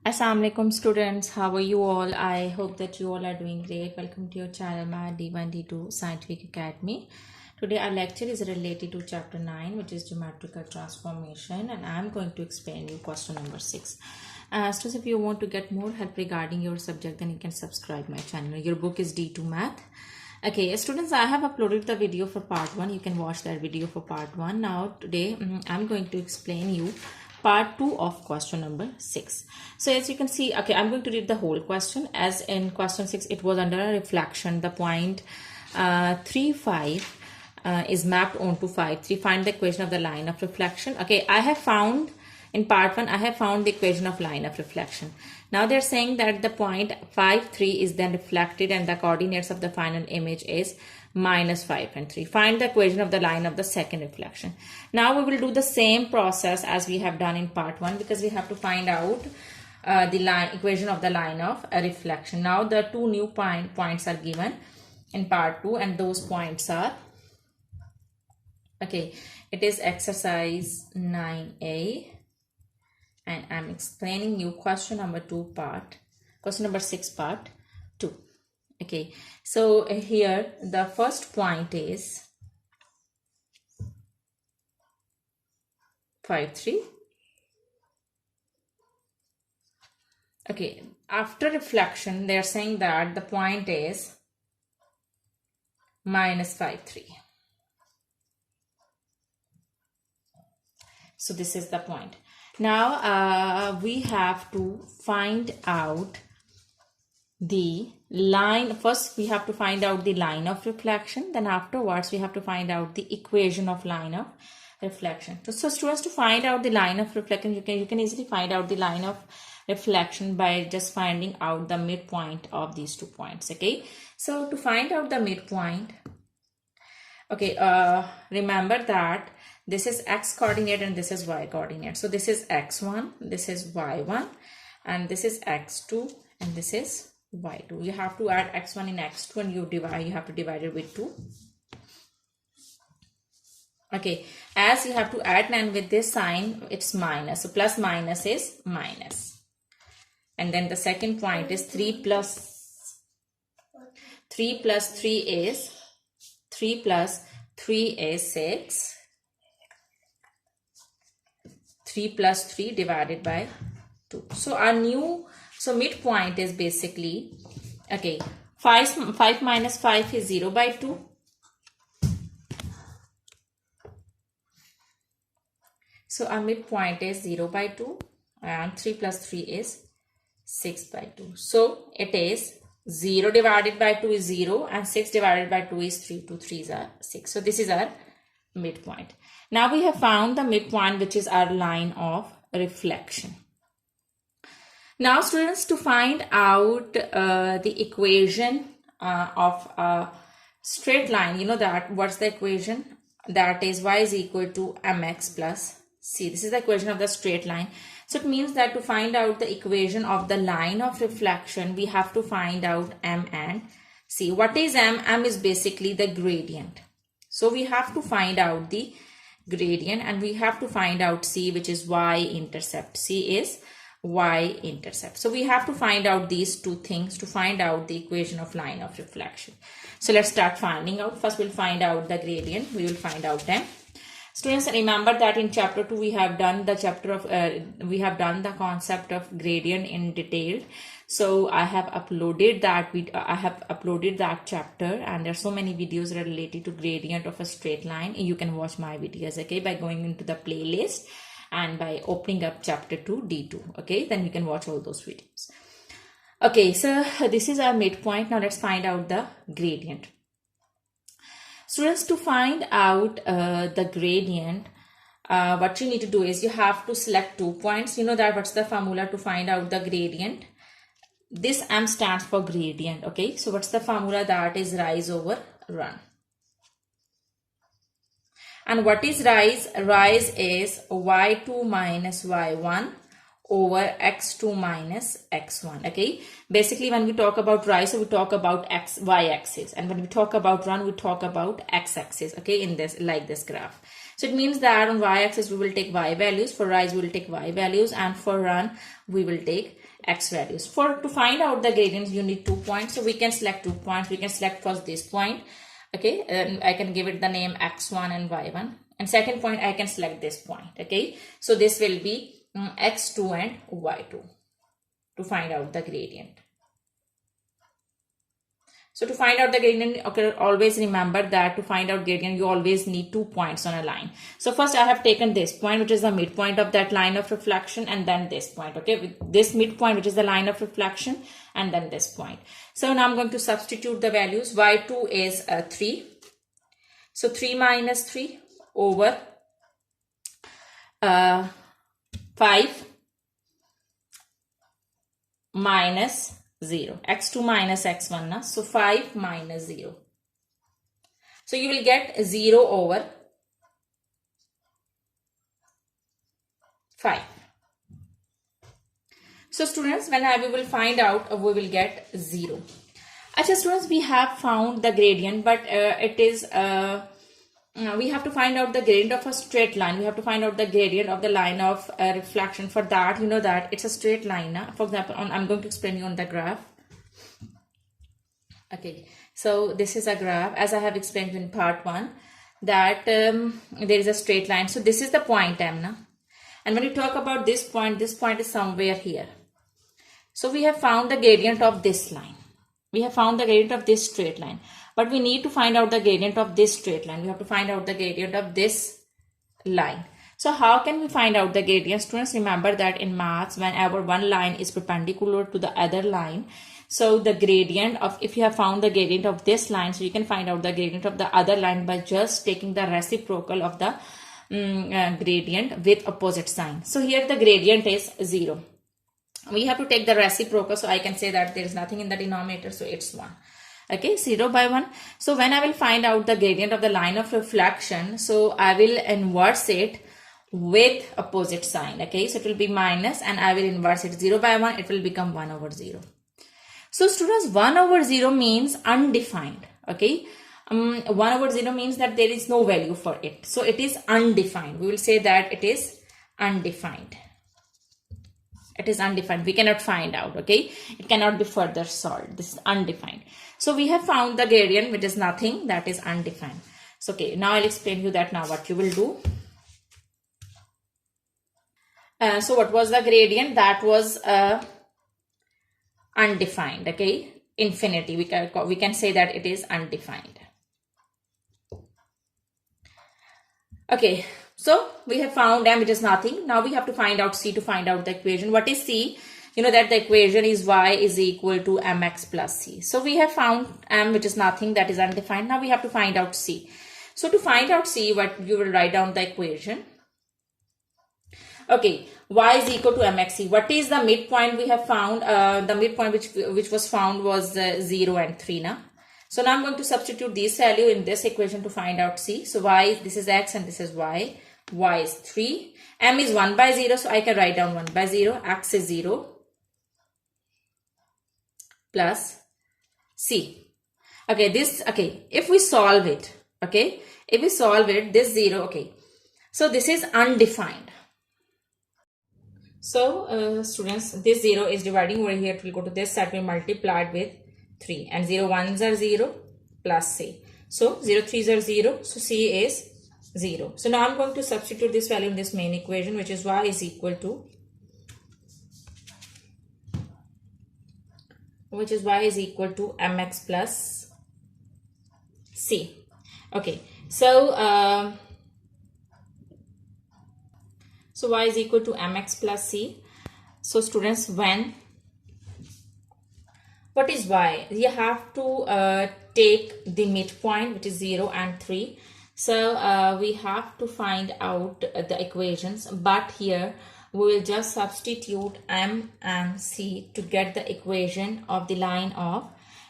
Assalamualaikum students, how are you all? I hope that you all are doing great. Welcome to your channel, my D1 D2 Scientific Academy. Today our lecture is related to chapter 9, which is Geometrical Transformation, and I'm going to explain you question number 6. Students, if you want to get more help regarding your subject, then you can subscribe my channel. Your book is D2 Math. Okay, students, I have uploaded the video for part 1. You can watch that video for part 1. Now today I'm going to explain you part 2 of question number 6. So as you can see, okay, I'm going to read the whole question. As in question 6, it was under a reflection. The point 3, 5 is mapped onto 5, 3. Find the equation of the line of reflection. Okay, I have found in part 1, I have found the equation of line of reflection. Now they're saying that the point 5, 3 is then reflected and the coordinates of the final image is -5 and 3. Find the equation of the line of the second reflection. Now we will do the same process as we have done in part 1 because we have to find out the equation of the line of a reflection. Now the two new points are given in part 2 and those points are, okay, it is exercise 9A. And I'm explaining you question number 6 part 2. Okay, so here the first point is 5, 3. Okay, after reflection, they are saying that the point is -5, 3. So this is the point. Now we have to find out the line. First we have to find out the line of reflection, then afterwards we have to find out the equation of line of reflection. So students, to find out the line of reflection, you can easily find out the line of reflection by just finding out the midpoint of these 2 points. Okay, so to find out the midpoint, okay, remember that this is x coordinate and this is y coordinate. So this is x1, this is y1, and this is x2, and this is y2. You have to add x1 in x2 and you have to divide it with 2. Okay, as you have to add, and with this sign it's minus. So plus minus is minus. And then the second point is 3 plus 3 is 3 plus 3 is 6. 3 plus 3 divided by 2. So so midpoint is basically, okay, 5 minus 5 is 0 by 2. So our midpoint is 0 by 2 and 3 plus 3 is 6 by 2. So it is 0 divided by 2 is 0 and 6 divided by 2 is 3. 2 3s are 6. So this is our midpoint. Now we have found the midpoint, which is our line of reflection. Now students, to find out the equation of a straight line, you know that what's the equation? That is y is equal to mx plus c. This is the equation of the straight line. So it means that to find out the equation of the line of reflection, we have to find out m and c. What is m? M is basically the gradient. So we have to find out the gradient and we have to find out c, which is y-intercept. C is y-intercept. So we have to find out these two things to find out the equation of line of reflection. So let's start finding out. First we'll find out the gradient. We will find out m. Students, remember that in chapter 2 we have done the the concept of gradient in detail. So I have uploaded that chapter, and there are so many videos related to gradient of a straight line. You can watch my videos, okay, by going into the playlist and by opening up chapter 2 D2. Okay, then you can watch all those videos. Okay, so this is our midpoint. Now let's find out the gradient. Students, to find out the gradient, what you need to do is you have to select 2 points. You know that what's the formula to find out the gradient? This m stands for gradient. Okay, so what's the formula? That is rise over run. And what is rise? Rise is y2 minus y1 over x2 minus x1. Okay, basically when we talk about rise, so we talk about y axis, and when we talk about run, we talk about x axis. Okay, in this, like this graph. So it means that on y-axis we will take y values, for rise we will take y values, and for run we will take x values. To find out the gradients you need 2 points. So we can select 2 points. We can select first this point, okay, and I can give it the name x1 and y1, and second point I can select this point, okay. So this will be x2 and y2 to find out the gradient. So to find out the gradient, okay, always remember that to find out gradient, you always need 2 points on a line. So first I have taken this point, which is the midpoint of that line of reflection, and then this point, okay, with this midpoint, which is the line of reflection, and then this point. So now I'm going to substitute the values. y2 is 3. So 3 minus 3 over 5 minus 0, x2 minus x1 na? So 5 minus 0. So you will get 0 over 5. So students, when we will find out, we will get 0. Actually students, we have found the gradient, but it is we have to find out the gradient of a straight line. We have to find out the gradient of the line of reflection. For that, you know that it's a straight line. For example, I'm going to explain you on the graph. Okay, so this is a graph, as I have explained in part 1, that there is a straight line. So this is the point M, na? And when you talk about this point is somewhere here. So we have found the gradient of this line. We have found the gradient of this straight line. But we need to find out the gradient of this straight line. We have to find out the gradient of this line. So how can we find out the gradient? Students, remember that in maths, whenever one line is perpendicular to the other line, so the gradient of, if you have found the gradient of this line, so you can find out the gradient of the other line by just taking the reciprocal of the gradient with opposite sign. So here the gradient is 0. We have to take the reciprocal, so I can say that there is nothing in the denominator, so it's 1. Okay, 0 by 1. So when I will find out the gradient of the line of reflection, so I will inverse it with opposite sign. Okay, so it will be minus, and I will inverse it 0 by 1. It will become 1 over 0. So students, 1 over 0 means undefined. Okay, 1 over 0 means that there is no value for it. So it is undefined. We will say that it is undefined. It is undefined. We cannot find out. Okay, it cannot be further solved. This is undefined. So we have found the gradient, which is nothing, that is undefined. So okay, now I'll explain you that now what you will do. So what was the gradient? That was undefined. Okay, infinity. We can say that it is undefined. Okay, so we have found M, which is nothing. Now we have to find out C to find out the equation. What is C? You know that the equation is y is equal to mx plus c. So we have found M, which is nothing, that is undefined. Now we have to find out C. So to find out C, what you will write down the equation. Okay, y is equal to mxc. What is the midpoint we have found? The midpoint which was found was 0 and 3 na. So now I'm going to substitute this value in this equation to find out C. So y, this is x and this is y. Y is 3. M is 1 by 0, so I can write down 1 by 0. X is 0 plus C. Okay, this, okay, if we solve it, okay, if we solve it, this 0, okay, so this is undefined. So students, this 0 is dividing over here, it will go to this side, we multiplied with 3, and 0 1s are 0 plus C. So 0 3s are 0, so C is 0. So now I'm going to substitute this value in this main equation, which is y is equal to mx plus C. Okay, so so y is equal to mx plus c. So students, when, what is y? You have to take the midpoint, which is 0 and 3. So we have to find out the equations, but here we will just substitute m and c to get the equation of the line of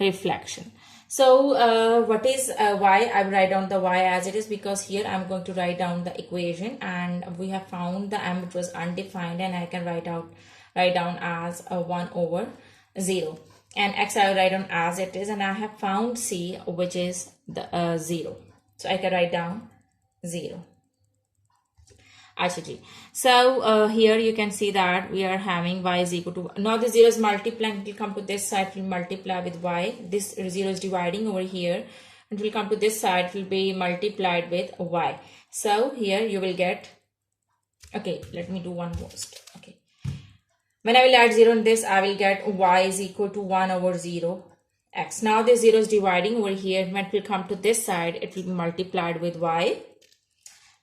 reflection. So what is y? I will write down the y as it is, because here I'm going to write down the equation, and we have found the m, which was undefined, and I can write down as 1 over 0, and x I will write down as it is, and I have found c, which is the 0. So I can write down 0. ICG. So here you can see that we are having y is equal to, now the 0 is multiplying, it will come to this side, it will multiply with y. This 0 is dividing over here, it will come to this side, it will be multiplied with y. So here you will get, okay, let me do one more step. Okay, when I will add 0 in this, I will get y is equal to 1 over 0 x. Now this 0 is dividing over here, when it will come to this side, it will be multiplied with y.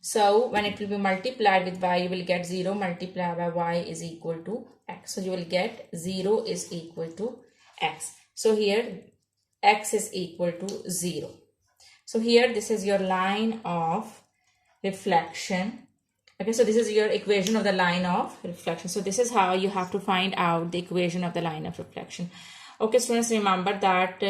So when it will be multiplied with y, you will get 0 multiplied by y is equal to x. So you will get 0 is equal to x. So here x is equal to 0. So here this is your line of reflection. Okay, so this is your equation of the line of reflection. So this is how you have to find out the equation of the line of reflection. Okay, students, remember that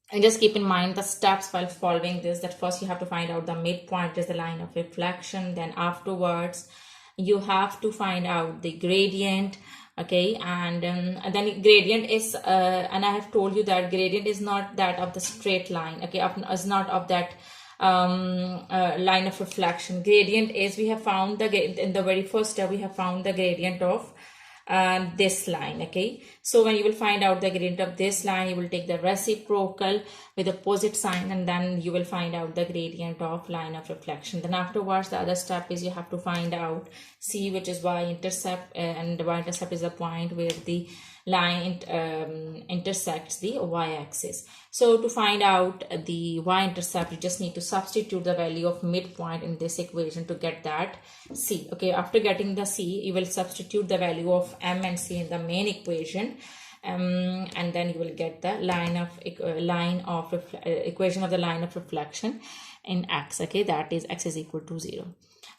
and just keep in mind the steps while following this, that first you have to find out the midpoint is the line of reflection, then afterwards you have to find out the gradient. Okay, and then gradient is and I have told you that gradient is not that of the straight line. Okay, is not of that line of reflection. Gradient is, we have found in the very first step we have found the gradient of this line. Okay, so when you will find out the gradient of this line, you will take the reciprocal with opposite sign, and then you will find out the gradient of line of reflection. Then afterwards the other step is you have to find out C, which is y-intercept, and y-intercept is the point where the line intersects the y-axis. So to find out the y-intercept, you just need to substitute the value of midpoint in this equation to get that C. Okay, after getting the C, you will substitute the value of m and c in the main equation, and then you will get the equation of the line of reflection in x. Okay, that is x is equal to 0.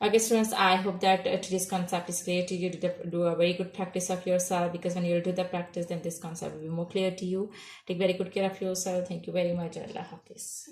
Okay, students, I hope that today's concept is clear to you. Do a very good practice of yourself, because when you do the practice, then this concept will be more clear to you. Take very good care of yourself. Thank you very much. Allah Hafiz.